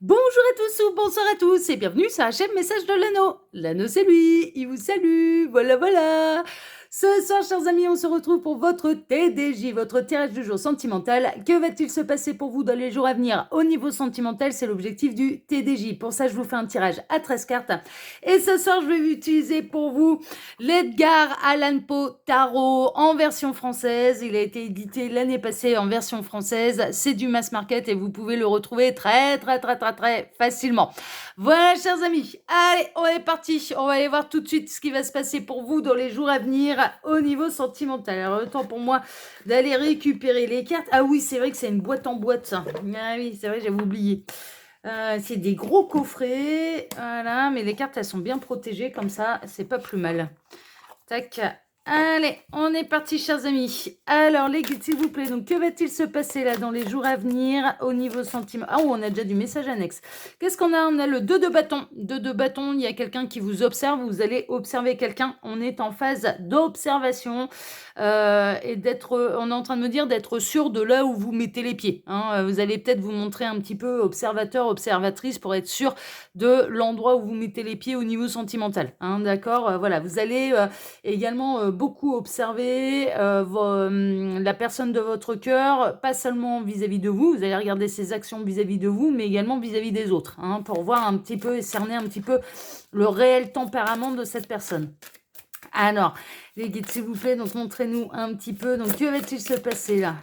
Bonjour à tous ou bonsoir à tous et bienvenue sur HM Message de l'Anneau. L'Anneau c'est lui, il vous salue, voilà voilà. Ce soir chers amis, on se retrouve pour votre TDJ, votre tirage du jour sentimental. Que va-t-il se passer pour vous dans les jours à venir au niveau sentimental? C'est l'objectif du TDJ. Pour ça je vous fais un tirage à 13 cartes. Et ce soir je vais utiliser pour vous l'Edgar Allan Poe Tarot en version française. Il a été édité l'année passée en version française. C'est du mass market et vous pouvez le retrouver très facilement. Voilà, chers amis. Allez, on est parti. On va aller voir tout de suite ce qui va se passer pour vous dans les jours à venir au niveau sentimental. Alors, le temps pour moi d'aller récupérer les cartes. Ah oui, c'est vrai que c'est une boîte en boîte, ça. Ah oui, c'est vrai, j'avais oublié. C'est des gros coffrets, voilà, mais les cartes elles sont bien protégées comme ça, c'est pas plus mal. Tac, allez, on est parti chers amis. Alors les guides s'il vous plaît, donc que va-t-il se passer là dans les jours à venir au niveau sentiment? Ah on a déjà du message annexe. Qu'est-ce qu'on a? On a le 2 de bâton. 2 de bâton, il y a quelqu'un qui vous observe, vous allez observer quelqu'un, on est en phase d'observation. Et d'être, on est en train de me dire d'être sûr de là où vous mettez les pieds. Hein. Vous allez peut-être vous montrer un petit peu observateur, observatrice pour être sûr de l'endroit où vous mettez les pieds au niveau sentimental. Hein, d'accord. Voilà, vous allez également beaucoup observer la personne de votre cœur, pas seulement vis-à-vis de vous. Vous allez regarder ses actions vis-à-vis de vous, mais également vis-à-vis des autres, hein, pour voir un petit peu et cerner un petit peu le réel tempérament de cette personne. Alors, les guides, s'il vous plaît, donc montrez-nous un petit peu. Donc, que va-t-il se passer là?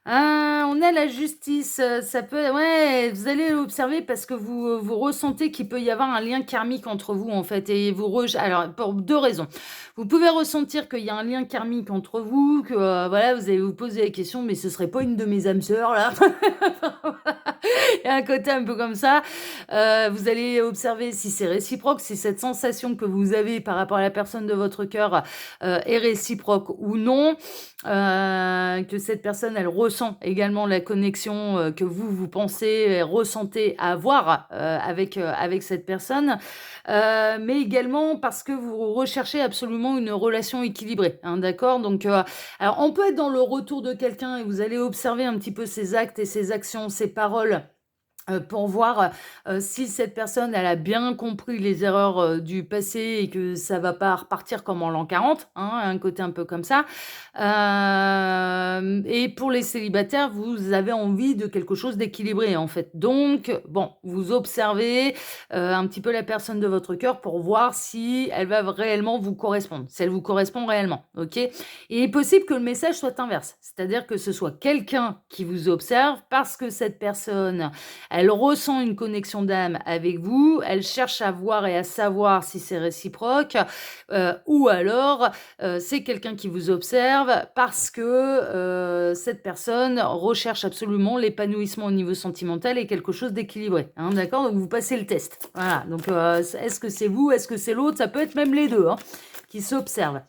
On a la justice, ça peut... Ouais, vous allez l'observer parce que vous ressentez qu'il peut y avoir un lien karmique entre vous, en fait, et Alors, pour deux raisons. Vous pouvez ressentir qu'il y a un lien karmique entre vous, que, voilà, vous allez vous poser la question, mais ce serait pas une de mes âmes sœurs, là? Il y a un côté un peu comme ça. Vous allez observer si c'est réciproque, si cette sensation que vous avez par rapport à la personne de votre cœur est réciproque ou non. Que cette personne, elle ressent également la connexion que vous pensez, ressentez avoir avec cette personne, mais également parce que vous recherchez absolument une relation équilibrée, hein, d'accord? Donc, alors on peut être dans le retour de quelqu'un et vous allez observer un petit peu ses actes et ses actions, ses paroles, pour voir si cette personne elle a bien compris les erreurs du passé et que ça va pas repartir comme en l'an 40, hein, un côté un peu comme ça. Et pour les célibataires, vous avez envie de quelque chose d'équilibré en fait. Donc, bon, vous observez un petit peu la personne de votre cœur pour voir si elle va réellement vous correspondre, si elle vous correspond réellement, ok? Il est possible que le message soit inverse, c'est-à-dire que ce soit quelqu'un qui vous observe parce que cette personne elle ressent une connexion d'âme avec vous, elle cherche à voir et à savoir si c'est réciproque, ou alors c'est quelqu'un qui vous observe parce que cette personne recherche absolument l'épanouissement au niveau sentimental et quelque chose d'équilibré. Hein, d'accord? Donc vous passez le test. Voilà. Donc est-ce que c'est vous? Est-ce que c'est l'autre? Ça peut être même les deux hein, qui s'observent.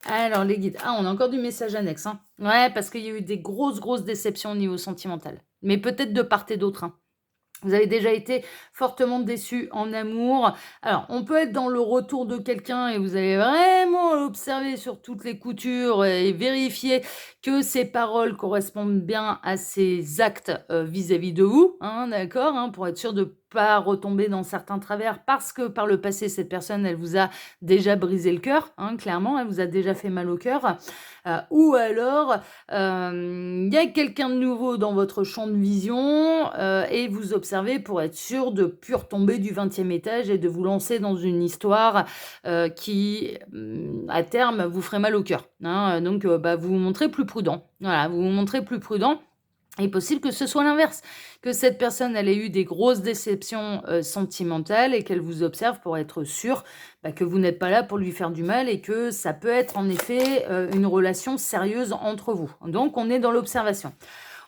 Alors les guides. Ah, on a encore du message annexe. Hein. Ouais, parce qu'il y a eu des grosses déceptions au niveau sentimental. Mais peut-être de part et d'autre. Hein. Vous avez déjà été fortement déçu en amour. Alors, on peut être dans le retour de quelqu'un et vous allez vraiment l'observer sur toutes les coutures et vérifier que ses paroles correspondent bien à ses actes vis-à-vis de vous, hein, d'accord, hein, pour être sûr de pas retomber dans certains travers parce que par le passé, cette personne, elle vous a déjà brisé le cœur, hein, clairement, elle vous a déjà fait mal au cœur. Ou alors, il y a quelqu'un de nouveau dans votre champ de vision et vous observez pour être sûr de ne plus retomber du 20e étage et de vous lancer dans une histoire qui, à terme, vous ferait mal au cœur. Hein. Donc, vous vous montrez plus prudent. Voilà, vous vous montrez plus prudent. Il est possible que ce soit l'inverse, que cette personne elle ait eu des grosses déceptions sentimentales et qu'elle vous observe pour être sûre que vous n'êtes pas là pour lui faire du mal et que ça peut être en effet une relation sérieuse entre vous. Donc on est dans l'observation.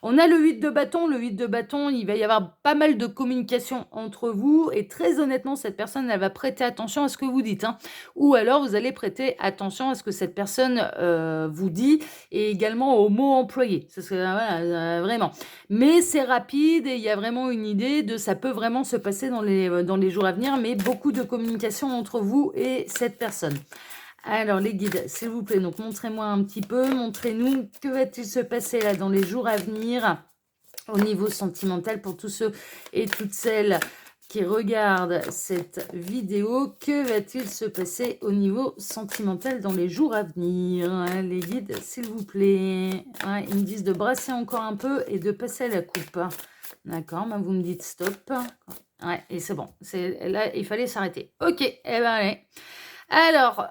On a le 8 de bâton. Le 8 de bâton, il va y avoir pas mal de communication entre vous. Et très honnêtement, cette personne, elle va prêter attention à ce que vous dites. Hein. Ou alors, vous allez prêter attention à ce que cette personne vous dit et également aux mots employés. Voilà, vraiment. Mais c'est rapide et il y a vraiment une idée de ça peut vraiment se passer dans les jours à venir. Mais beaucoup de communication entre vous et cette personne. Alors, les guides, s'il vous plaît, donc montrez-moi un petit peu, montrez-nous que va-t-il se passer là dans les jours à venir au niveau sentimental pour tous ceux et toutes celles qui regardent cette vidéo. Que va-t-il se passer au niveau sentimental dans les jours à venir, hein, les guides, s'il vous plaît. Ouais, ils me disent de brasser encore un peu et de passer à la coupe. D'accord, ben vous me dites stop. Ouais, et c'est bon. Là, il fallait s'arrêter. Ok, eh ben allez. Alors,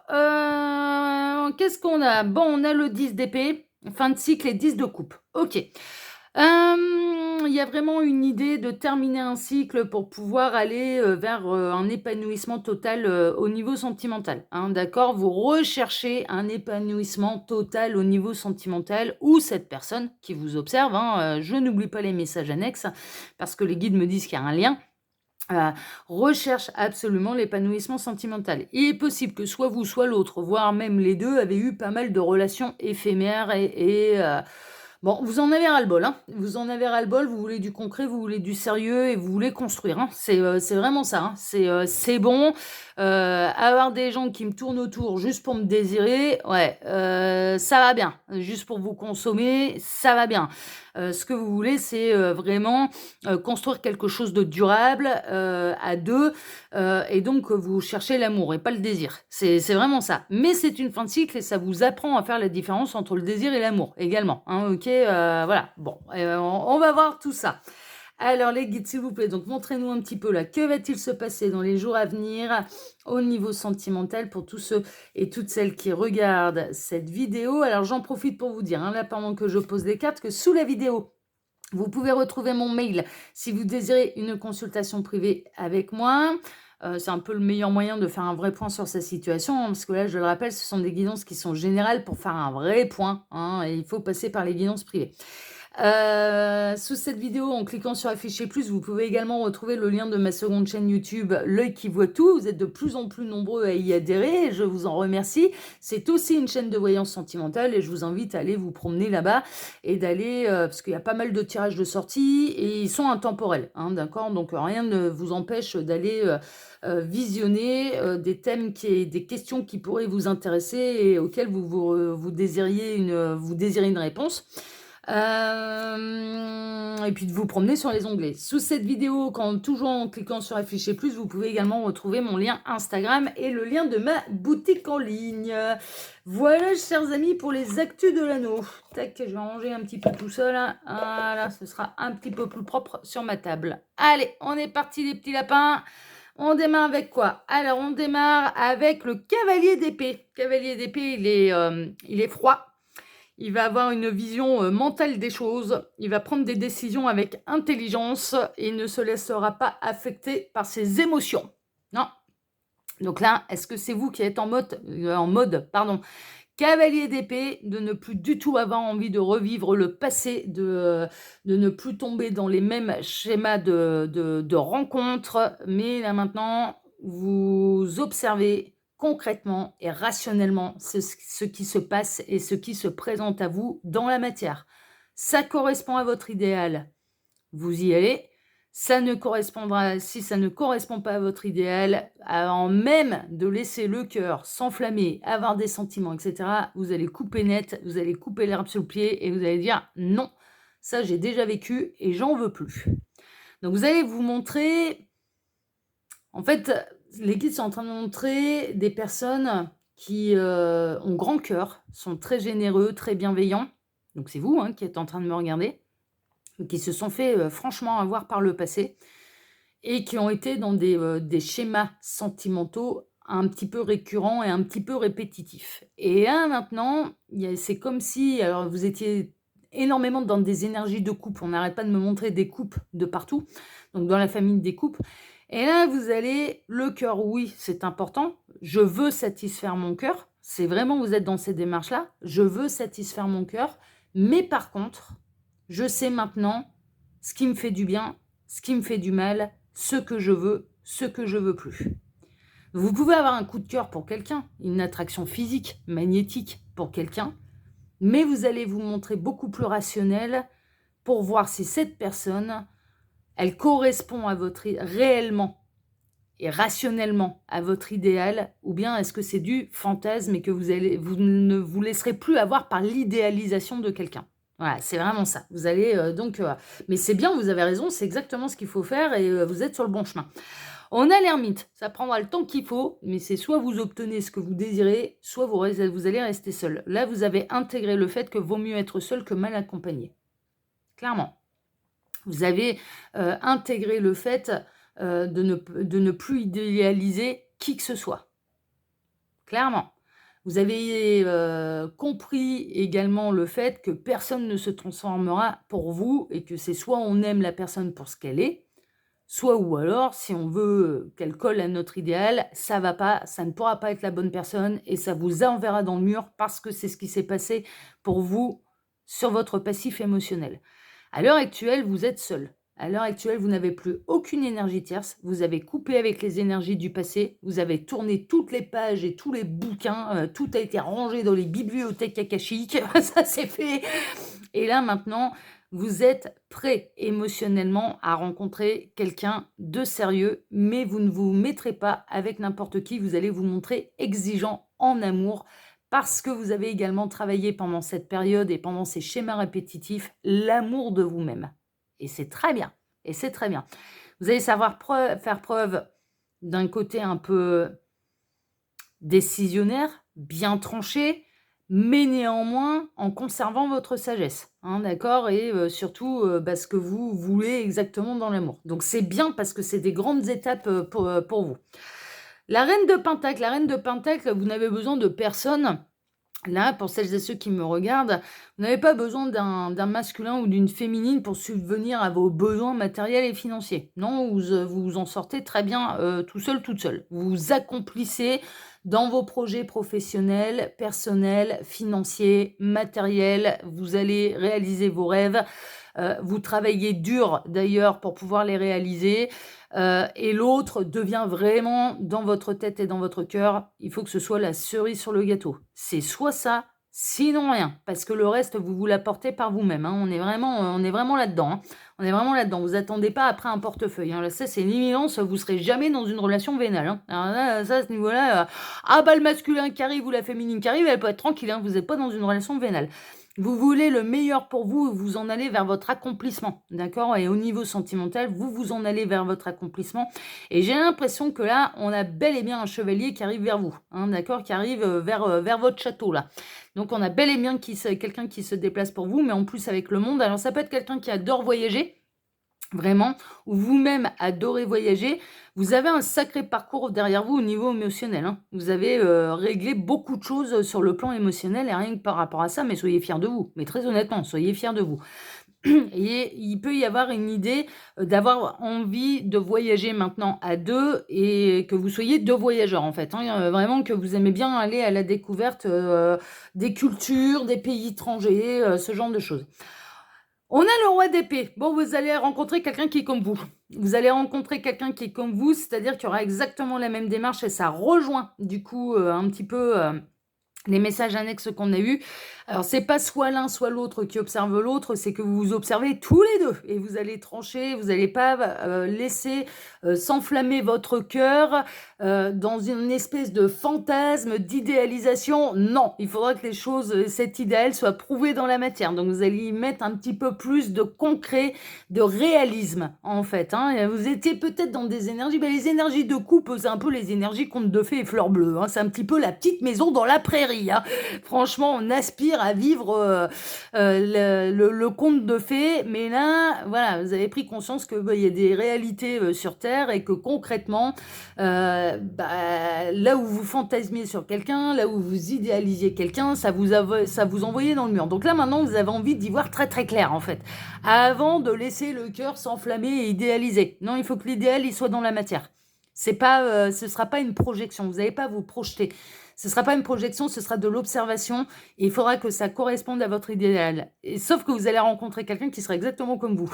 qu'est-ce qu'on a? Bon, on a le 10 d'épée, fin de cycle et 10 de coupe. Ok. Il y a vraiment une idée de terminer un cycle pour pouvoir aller vers un épanouissement total au niveau sentimental. Hein, d'accord? Vous recherchez un épanouissement total au niveau sentimental ou cette personne qui vous observe. Hein, je n'oublie pas les messages annexes parce que les guides me disent qu'il y a un lien. Recherche absolument l'épanouissement sentimental. Il est possible que soit vous, soit l'autre, voire même les deux, avaient eu pas mal de relations éphémères et bon, vous en avez ras-le-bol, hein. Vous en avez ras-le-bol, vous voulez du concret, vous voulez du sérieux et vous voulez construire, hein. C'est vraiment ça, hein. C'est bon. Avoir des gens qui me tournent autour juste pour me désirer, ouais, ça va bien. Juste pour vous consommer, ça va bien. Ce que vous voulez, c'est vraiment construire quelque chose de durable à deux, et donc vous cherchez l'amour et pas le désir. C'est vraiment ça. Mais c'est une fin de cycle et ça vous apprend à faire la différence entre le désir et l'amour également. Hein, ok, voilà. Bon, on va voir tout ça. Alors les guides, s'il vous plaît, donc montrez-nous un petit peu là, que va-t-il se passer dans les jours à venir au niveau sentimental pour tous ceux et toutes celles qui regardent cette vidéo. Alors j'en profite pour vous dire, hein, là pendant que je pose les cartes, que sous la vidéo, vous pouvez retrouver mon mail si vous désirez une consultation privée avec moi. C'est un peu le meilleur moyen de faire un vrai point sur sa situation, hein, parce que là, je le rappelle, ce sont des guidances qui sont générales pour faire un vrai point, hein, et il faut passer par les guidances privées. Sous cette vidéo, en cliquant sur afficher plus, vous pouvez également retrouver le lien de ma seconde chaîne YouTube, L'œil qui voit tout. Vous êtes de plus en plus nombreux à y adhérer et je vous en remercie. C'est aussi une chaîne de voyance sentimentale et je vous invite à aller vous promener là-bas et d'aller, parce qu'il y a pas mal de tirages de sortie et ils sont intemporels, hein, d'accord? Donc rien ne vous empêche d'aller visionner des thèmes, des questions qui pourraient vous intéresser et auxquelles vous désiriez une réponse. Et puis de vous promener sur les onglets. Sous cette vidéo, toujours en cliquant sur afficher plus, vous pouvez également retrouver mon lien Instagram et le lien de ma boutique en ligne. Voilà, chers amis, pour les actus de l'anneau. Tac, je vais ranger un petit peu tout ça là. Voilà, ce sera un petit peu plus propre sur ma table. Allez, on est parti les petits lapins. On démarre avec quoi? Alors, on démarre avec le cavalier d'épée. Cavalier d'épée, il est froid. Il va avoir une vision mentale des choses. Il va prendre des décisions avec intelligence et ne se laissera pas affecter par ses émotions. Non. Donc là, est-ce que c'est vous qui êtes en mode, cavalier d'épée, de ne plus du tout avoir envie de revivre le passé, de ne plus tomber dans les mêmes schémas de rencontres, mais là maintenant, vous observez concrètement et rationnellement ce qui se passe et ce qui se présente à vous dans la matière. Ça correspond à votre idéal, vous y allez. Si ça ne correspond pas à votre idéal, avant même de laisser le cœur s'enflammer, avoir des sentiments, etc., vous allez couper net, vous allez couper l'herbe sous le pied et vous allez dire non, ça j'ai déjà vécu et j'en veux plus. Donc vous allez vous montrer, en fait, les guides sont en train de montrer des personnes qui ont grand cœur, sont très généreux, très bienveillants. Donc c'est vous qui êtes en train de me regarder, qui se sont fait franchement avoir par le passé et qui ont été dans des schémas sentimentaux un petit peu récurrents et un petit peu répétitifs. Et là maintenant, c'est comme si alors, vous étiez énormément dans des énergies de couple. On n'arrête pas de me montrer des couples de partout, donc dans la famille des couples. Et là, vous allez, le cœur, oui, c'est important. Je veux satisfaire mon cœur. C'est vraiment, vous êtes dans ces démarches-là. Je veux satisfaire mon cœur. Mais par contre, je sais maintenant ce qui me fait du bien, ce qui me fait du mal, ce que je veux plus. Vous pouvez avoir un coup de cœur pour quelqu'un, une attraction physique, magnétique pour quelqu'un, mais vous allez vous montrer beaucoup plus rationnel pour voir si cette personne, elle correspond à réellement et rationnellement à votre idéal, ou bien est-ce que c'est du fantasme et que vous ne vous laisserez plus avoir par l'idéalisation de quelqu'un. Voilà, c'est vraiment ça. Vous allez mais c'est bien, vous avez raison, c'est exactement ce qu'il faut faire et vous êtes sur le bon chemin. On a l'ermite, ça prendra le temps qu'il faut, mais c'est soit vous obtenez ce que vous désirez, soit vous allez rester seul. Là, vous avez intégré le fait que vaut mieux être seul que mal accompagné. Clairement. Vous avez intégré le fait de ne plus idéaliser qui que ce soit. Clairement. Vous avez compris également le fait que personne ne se transformera pour vous et que c'est soit on aime la personne pour ce qu'elle est, soit ou alors, si on veut qu'elle colle à notre idéal, ça va pas, ça ne pourra pas être la bonne personne et ça vous enverra dans le mur parce que c'est ce qui s'est passé pour vous sur votre passif émotionnel. À l'heure actuelle, vous êtes seul. À l'heure actuelle, vous n'avez plus aucune énergie tierce. Vous avez coupé avec les énergies du passé. Vous avez tourné toutes les pages et tous les bouquins. Tout a été rangé dans les bibliothèques akashiques. Ça, c'est fait. Et là, maintenant, vous êtes prêt émotionnellement à rencontrer quelqu'un de sérieux, mais vous ne vous mettrez pas avec n'importe qui. Vous allez vous montrer exigeant en amour parce que vous avez également travaillé pendant cette période et pendant ces schémas répétitifs l'amour de vous-même. Et c'est très bien. Et c'est très bien. Vous allez savoir faire preuve d'un côté un peu décisionnaire, bien tranché, mais néanmoins en conservant votre sagesse, hein, d'accord? Et surtout, ce que vous voulez exactement dans l'amour. Donc c'est bien parce que c'est des grandes étapes, pour vous. La reine de Pentacle, vous n'avez besoin de personne. Là, pour celles et ceux qui me regardent, vous n'avez pas besoin d'un masculin ou d'une féminine pour subvenir à vos besoins matériels et financiers. Non, vous vous en sortez très bien tout seul, toute seule. Vous vous accomplissez dans vos projets professionnels, personnels, financiers, matériels. Vous allez réaliser vos rêves. Vous travaillez dur d'ailleurs pour pouvoir les réaliser. Et l'autre devient vraiment dans votre tête et dans votre cœur. Il faut que ce soit la cerise sur le gâteau. C'est soit ça, sinon rien. Parce que le reste, vous l'apportez par vous-même, hein. On est vraiment là-dedans, hein. On est vraiment là-dedans. Vous attendez pas après un portefeuille, hein. Là, ça, c'est une évidence. Vous serez jamais dans une relation vénale, hein. Alors là, ça, à ce niveau-là, le masculin qui arrive ou la féminine qui arrive, elle peut être tranquille, hein. Vous n'êtes pas dans une relation vénale. Vous voulez le meilleur pour vous, vous en allez vers votre accomplissement, d'accord? Et au niveau sentimental, vous en allez vers votre accomplissement. Et j'ai l'impression que là, on a bel et bien un chevalier qui arrive vers vous, hein, d'accord? Qui arrive vers votre château, là. Donc, on a bel et bien quelqu'un qui se déplace pour vous, mais en plus avec le monde. Alors, ça peut être quelqu'un qui adore voyager, vraiment, ou vous-même adorez voyager. Vous avez un sacré parcours derrière vous au niveau émotionnel, hein. Vous avez réglé beaucoup de choses sur le plan émotionnel et rien que par rapport à ça, mais soyez fiers de vous. Mais très honnêtement, soyez fiers de vous. Et il peut y avoir une idée d'avoir envie de voyager maintenant à deux et que vous soyez deux voyageurs en fait, hein, vraiment que vous aimez bien aller à la découverte des cultures, des pays étrangers, ce genre de choses. On a le roi d'épée. Bon, vous allez rencontrer quelqu'un qui est comme vous. Vous allez rencontrer quelqu'un qui est comme vous, c'est-à-dire qu'il y aura exactement la même démarche et ça rejoint du coup un petit peu les messages annexes qu'on a eus. Alors, c'est pas soit l'un, soit l'autre qui observe l'autre, c'est que vous vous observez tous les deux et vous allez trancher, vous n'allez pas laisser s'enflammer votre cœur dans une espèce de fantasme, d'idéalisation. Non, il faudra que les choses, cet idéal soit prouvé dans la matière. Donc, vous allez y mettre un petit peu plus de concret, de réalisme, en fait, hein. Et vous étiez peut-être dans des énergies, les énergies de couple, c'est un peu les énergies contes de fées et fleurs bleues, hein. C'est un petit peu la petite maison dans la prairie, hein. Franchement, on aspire à vivre le conte de fées, mais là, voilà, vous avez pris conscience que il y a des réalités sur Terre et que concrètement, là où vous fantasmiez sur quelqu'un, là où vous idéalisiez quelqu'un, ça vous envoyait dans le mur. Donc là, maintenant, vous avez envie d'y voir très très clair, en fait, avant de laisser le cœur s'enflammer et idéaliser. Non, il faut que l'idéal, il soit dans la matière. Ce sera pas une projection. Vous n'allez pas vous projeter. Ce ne sera pas une projection, ce sera de l'observation. Et il faudra que ça corresponde à votre idéal. Et, sauf que vous allez rencontrer quelqu'un qui sera exactement comme vous.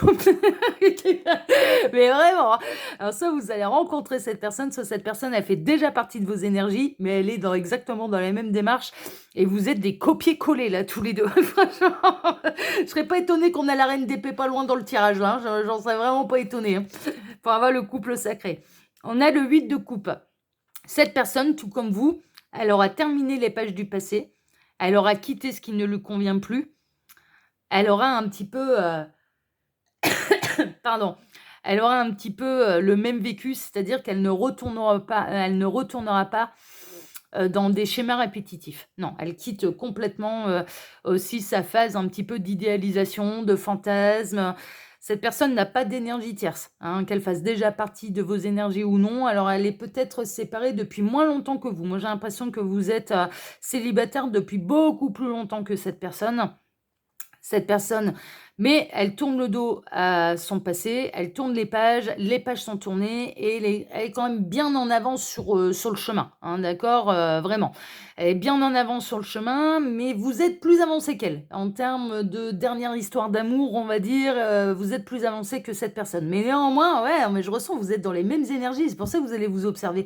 Mais vraiment. Alors soit vous allez rencontrer cette personne, soit cette personne, elle fait déjà partie de vos énergies, mais elle est exactement dans la même démarche. Et vous êtes des copier-coller, là, tous les deux. Franchement, je serais pas étonnée qu'on a la reine d'épée pas loin dans le tirage, là, hein. J'en serais vraiment pas étonnée, hein, pour avoir le couple sacré. On a le 8 de coupe. Cette personne, tout comme vous, elle aura terminé les pages du passé, elle aura quitté ce qui ne lui convient plus, elle aura un petit peu, pardon, elle aura un petit peu, le même vécu, c'est-à-dire qu'elle ne retournera pas, dans des schémas répétitifs. Non, elle quitte complètement, aussi sa phase un petit peu d'idéalisation, de fantasme. Cette personne n'a pas d'énergie tierce, hein, qu'elle fasse déjà partie de vos énergies ou non. Alors elle est peut-être séparée depuis moins longtemps que vous. Moi, j'ai l'impression que vous êtes, célibataire depuis beaucoup plus longtemps que cette personne, mais elle tourne le dos à son passé, elle tourne les pages sont tournées et elle est quand même bien en avance sur le chemin, hein, d'accord? Vraiment. Elle est bien en avance sur le chemin, mais vous êtes plus avancé qu'elle. En termes de dernière histoire d'amour, on va dire, vous êtes plus avancé que cette personne. Mais néanmoins, ouais, mais je ressens, vous êtes dans les mêmes énergies, c'est pour ça que vous allez vous observer.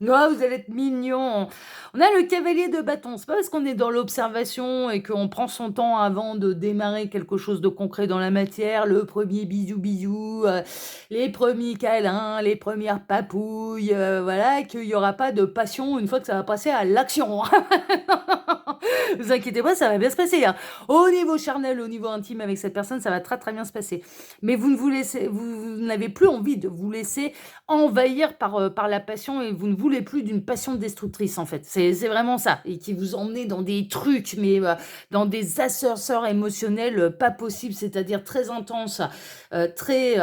Ouais, vous allez être mignon. On a le cavalier de bâton. C'est pas parce qu'on est dans l'observation et qu'on prend son temps avant de démarrer quelque chose de concret dans la matière, le premier bisou bisou, les premiers câlins, les premières papouilles, voilà, qu'il y aura pas de passion une fois que ça va passer à l'action. Vous inquiétez pas, ça va bien se passer, hein. Au niveau charnel, au niveau intime avec cette personne, ça va très très bien se passer. Mais vous n'avez plus envie de vous laisser envahir par la passion et vous ne voulez plus d'une passion destructrice en fait. C'est vraiment ça. Et qui vous emmenez dans des trucs, mais dans des ascenseurs émotionnels pas possibles, c'est-à-dire très intenses, très...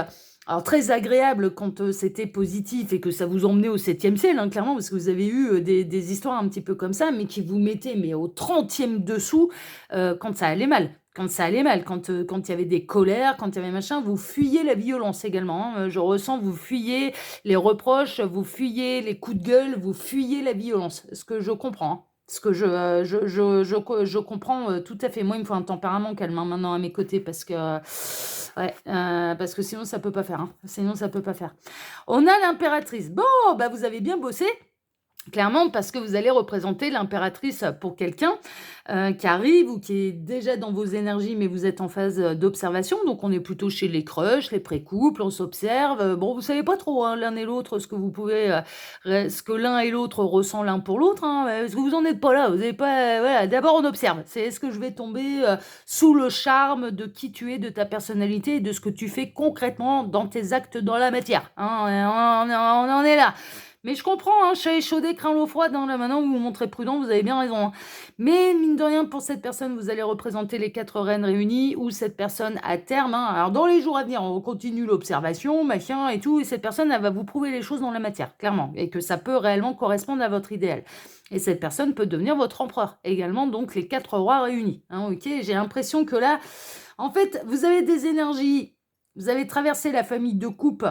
alors très agréable quand c'était positif et que ça vous emmenait au septième ciel, hein, clairement, parce que vous avez eu des histoires un petit peu comme ça, mais qui vous mettaient mais au 30e dessous quand ça allait mal. Quand ça allait mal, quand il y avait des colères, quand il y avait machin, vous fuyez la violence également, hein. Je ressens, vous fuyez les reproches, vous fuyez les coups de gueule, vous fuyez la violence. Ce que je comprends, hein. Ce que je comprends tout à fait. Moi, il me faut un tempérament calme hein, maintenant à mes côtés ouais, parce que sinon ça peut pas faire, hein. Sinon ça peut pas faire. On a l'impératrice. Bon, bah vous avez bien bossé. Clairement, parce que vous allez représenter l'impératrice pour quelqu'un qui arrive ou qui est déjà dans vos énergies, mais vous êtes en phase d'observation. Donc, on est plutôt chez les crushs, les pré-couples, on s'observe. Bon, vous savez pas trop hein, l'un et l'autre ce que vous pouvez, ce que l'un et l'autre ressent l'un pour l'autre. Hein, parce que vous en êtes pas là. Vous n'avez pas. Voilà. D'abord, on observe. C'est est-ce que je vais tomber sous le charme de qui tu es, de ta personnalité et de ce que tu fais concrètement dans tes actes dans la matière. Hein, on en est là. Mais je comprends, hein, chat échaudé craint l'eau froide. Hein, là maintenant, vous vous montrez prudent, vous avez bien raison. Hein. Mais mine de rien, pour cette personne, vous allez représenter les 4 reines réunies ou cette personne à terme. Hein, alors dans les jours à venir, on continue l'observation, machin et tout. Et cette personne, elle va vous prouver les choses dans la matière, clairement. Et que ça peut réellement correspondre à votre idéal. Et cette personne peut devenir votre empereur. Également, donc, les 4 rois réunis. Hein, ok, j'ai l'impression que là, en fait, vous avez des énergies. Vous avez traversé la famille de coupe.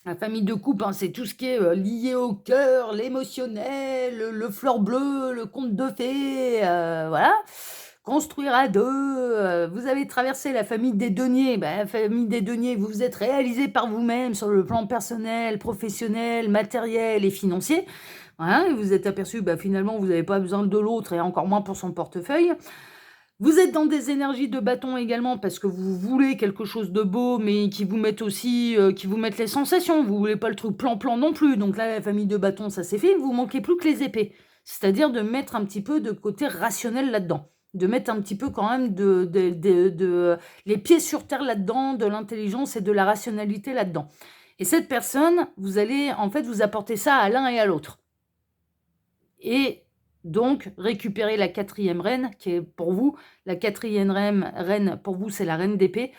La famille de coupe, hein, c'est tout ce qui est lié au cœur, l'émotionnel, le fleur bleu, le conte de fées, voilà. Construire à deux, vous avez traversé la famille des deniers. Bah, la famille des deniers, vous vous êtes réalisé par vous-même sur le plan personnel, professionnel, matériel et financier. Voilà, et vous êtes aperçu, bah, finalement, vous n'avez pas besoin de l'autre et encore moins pour son portefeuille. Vous êtes dans des énergies de bâton également parce que vous voulez quelque chose de beau, mais qui vous mettent aussi, qui vous mettent les sensations. Vous voulez pas le truc plan-plan non plus. Donc là, la famille de bâton, ça c'est fait. Vous manquez plus que les épées. C'est-à-dire de mettre un petit peu de côté rationnel là-dedans. De mettre un petit peu quand même les pieds sur terre là-dedans, de l'intelligence et de la rationalité là-dedans. Et cette personne, vous allez en fait vous apporter ça à l'un et à l'autre. Et donc, récupérer la 4e reine, qui est pour vous, la 4e reine pour vous, c'est la reine d'épée.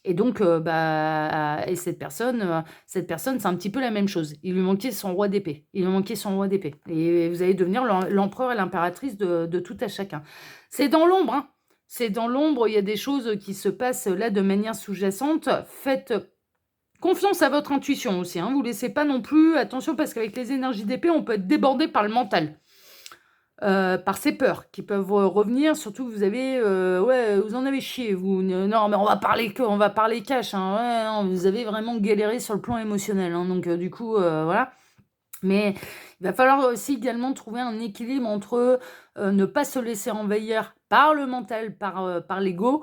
Et donc, et cette personne, c'est un petit peu la même chose. Il lui manquait son roi d'épée. Il lui manquait son roi d'épée. Et vous allez devenir l'empereur et l'impératrice de tout à chacun. C'est dans l'ombre, hein. C'est dans l'ombre, il y a des choses qui se passent là de manière sous-jacente. Faites confiance à votre intuition aussi, hein. Vous ne laissez pas non plus, attention, parce qu'avec les énergies d'épée, on peut être débordé par le mental. Par ces peurs qui peuvent revenir, surtout que vous avez, ouais, vous en avez chié, vous. Non, mais on va parler cash, hein, ouais, non, vous avez vraiment galéré sur le plan émotionnel, hein, donc du coup, voilà. Mais il va falloir aussi également trouver un équilibre entre ne pas se laisser envahir par le mental, par l'ego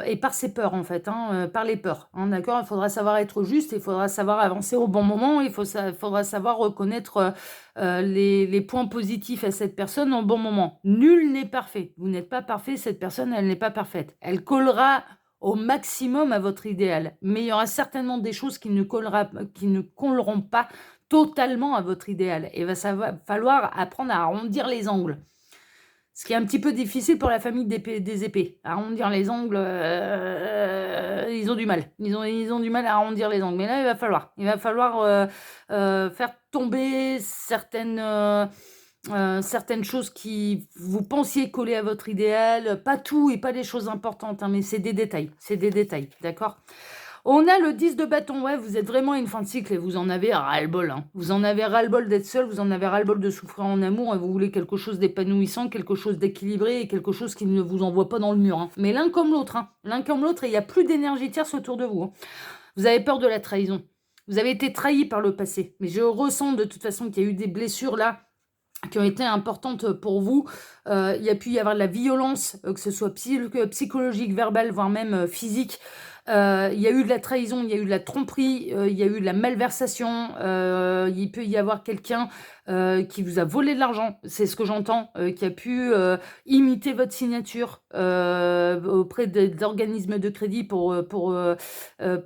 et par ses peurs en fait, par les peurs. D'accord. Il faudra savoir être juste, il faudra savoir avancer au bon moment, faudra savoir reconnaître les points positifs à cette personne au bon moment. Nul n'est parfait. Vous n'êtes pas parfait, cette personne, elle n'est pas parfaite. Elle collera au maximum à votre idéal. Mais il y aura certainement des choses qui ne colleront pas totalement à votre idéal. Et ça va falloir apprendre à arrondir les angles. Ce qui est un petit peu difficile pour la famille des épées. Arrondir les angles, ils ont du mal. Ils ont du mal à arrondir les angles. Mais là, il va falloir faire tomber certaines choses qui vous pensiez coller à votre idéal. Pas tout et pas les choses importantes, mais c'est des détails. C'est des détails, d'accord ? On a le 10 de bâton, ouais, vous êtes vraiment à une fin de cycle et vous en avez ras-le-bol. Vous en avez ras-le-bol d'être seul, vous en avez ras-le-bol de souffrir en amour et vous voulez quelque chose d'épanouissant, quelque chose d'équilibré et quelque chose qui ne vous envoie pas dans le mur. Mais l'un comme l'autre, l'un comme l'autre, et il n'y a plus d'énergie tierce autour de vous. Vous avez peur de la trahison. Vous avez été trahi par le passé. Mais je ressens de toute façon qu'il y a eu des blessures là qui ont été importantes pour vous. Il y a pu y avoir de la violence, que ce soit psychologique, verbale, voire même physique. Il y a eu de la trahison, il y a eu de la tromperie, il y a eu de la malversation, il peut y avoir quelqu'un qui vous a volé de l'argent, c'est ce que j'entends, qui a pu imiter votre signature auprès d'organismes de crédit pour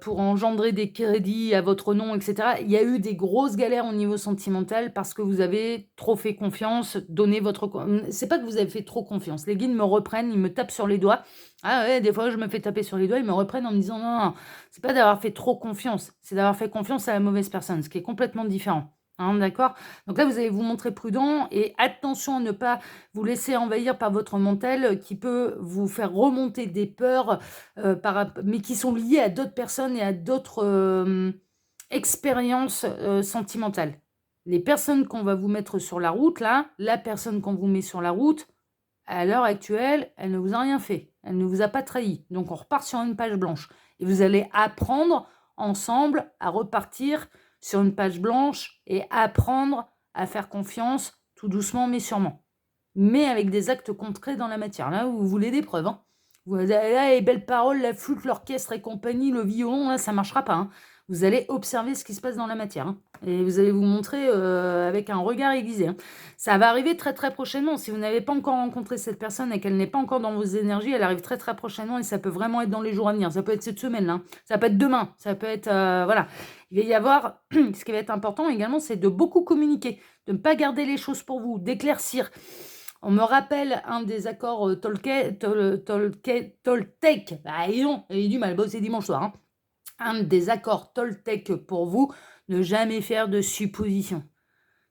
engendrer des crédits à votre nom, etc. Il y a eu des grosses galères au niveau sentimental parce que vous avez trop fait confiance, donné votre... C'est pas que vous avez fait trop confiance, les guides me reprennent, ils me tapent sur les doigts. Ah ouais, des fois je me fais taper sur les doigts, ils me reprennent en me disant non, c'est pas d'avoir fait trop confiance, c'est d'avoir fait confiance à la mauvaise personne, ce qui est complètement différent. D'accord. Donc là, vous allez vous montrer prudent et attention à ne pas vous laisser envahir par votre mental qui peut vous faire remonter des peurs, mais qui sont liées à d'autres personnes et à d'autres expériences sentimentales. Les personnes qu'on va vous mettre sur la route, là, la personne qu'on vous met sur la route, à l'heure actuelle, elle ne vous a rien fait. Elle ne vous a pas trahi. Donc, on repart sur une page blanche. Et vous allez apprendre ensemble à repartir sur une page blanche et apprendre à faire confiance tout doucement mais sûrement. Mais avec des actes concrets dans la matière. Là, vous voulez des preuves. Vous allez là, les belles paroles, la flûte, l'orchestre et compagnie, le violon, là, ça ne marchera pas. Vous allez observer ce qui se passe dans la matière. Et vous allez vous montrer avec un regard aiguisé. Ça va arriver très très prochainement. Si vous n'avez pas encore rencontré cette personne et qu'elle n'est pas encore dans vos énergies, elle arrive très très prochainement et ça peut vraiment être dans les jours à venir. Ça peut être cette semaine-là. Ça peut être demain. Ça peut être... voilà. Il va y avoir... Ce qui va être important également, c'est de beaucoup communiquer. De ne pas garder les choses pour vous. D'éclaircir. On me rappelle un des accords Toltec. Ah, non, il y a du mal. Bon, c'est dimanche soir. Un des accords Toltec pour vous, ne jamais faire de suppositions.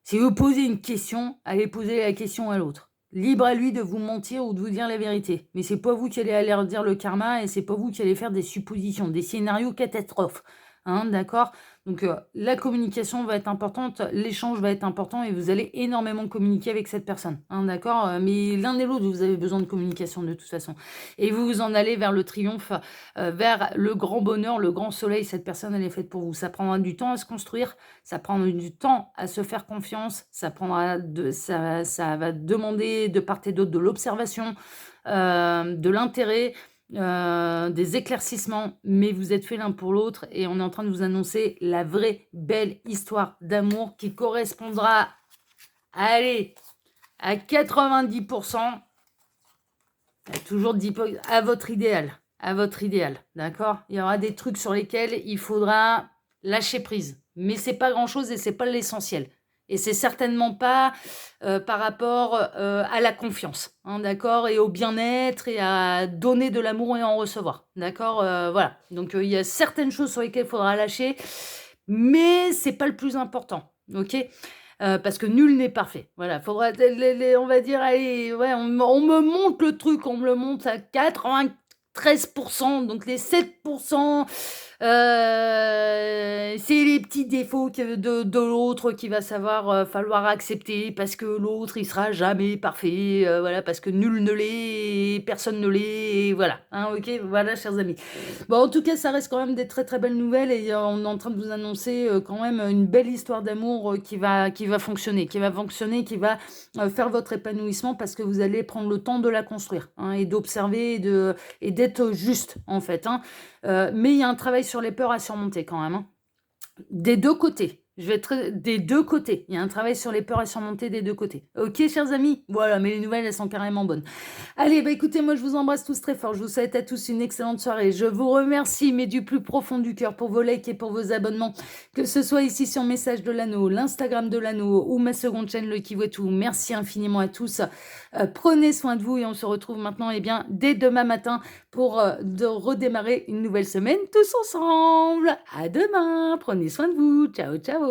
Si vous posez une question, allez poser la question à l'autre. Libre à lui de vous mentir ou de vous dire la vérité. Mais c'est pas vous qui allez aller dire le karma et c'est pas vous qui allez faire des suppositions, des scénarios catastrophes. D'accord. Donc la communication va être importante, l'échange va être important et vous allez énormément communiquer avec cette personne. D'accord. Mais l'un et l'autre, vous avez besoin de communication de toute façon. Et vous vous en allez vers le triomphe, vers le grand bonheur, le grand soleil. Cette personne, elle est faite pour vous. Ça prendra du temps à se construire, ça prendra du temps à se faire confiance, ça va demander de part et d'autre de l'observation, de l'intérêt, des éclaircissements, mais vous êtes fait l'un pour l'autre et on est en train de vous annoncer la vraie belle histoire d'amour qui correspondra, allez, à 90%, toujours 10% à votre idéal, d'accord. Il y aura des trucs sur lesquels il faudra lâcher prise, mais c'est pas grand-chose et c'est pas l'essentiel. Et c'est certainement pas par rapport à la confiance, d'accord, et au bien-être et à donner de l'amour et en recevoir, d'accord, voilà. Donc il y a certaines choses sur lesquelles il faudra lâcher, mais c'est pas le plus important, ok. Parce que nul n'est parfait. Voilà, faudra, on va dire, allez, ouais, on me monte le truc, on me le monte à 93%, donc les 7%. C'est c'est les petits défauts de l'autre qu'il va falloir accepter parce que l'autre, il sera jamais parfait, voilà, parce que nul ne l'est et personne ne l'est et voilà, hein, OK? Voilà, chers amis. Bon, en tout cas, ça reste quand même des très, très belles nouvelles et on est en train de vous annoncer, quand même, une belle histoire d'amour, qui va fonctionner, faire votre épanouissement parce que vous allez prendre le temps de la construire, hein, et d'observer et d'être juste, en fait, hein. Mais il y a un travail sur les peurs à surmonter quand même, hein. Des 2 côtés. Je vais être des 2 côtés. Il y a un travail sur les peurs à surmonter des 2 côtés. OK, chers amis? Voilà, mais les nouvelles, elles sont carrément bonnes. Allez, bah, écoutez, moi, je vous embrasse tous très fort. Je vous souhaite à tous une excellente soirée. Je vous remercie, mais du plus profond du cœur, pour vos likes et pour vos abonnements, que ce soit ici sur Message de l'Anneau, l'Instagram de l'Anneau ou ma seconde chaîne, Le Qui Voit Tout. Merci infiniment à tous. Prenez soin de vous et on se retrouve maintenant, eh bien, dès demain matin pour de redémarrer une nouvelle semaine tous ensemble. À demain. Prenez soin de vous. Ciao, ciao.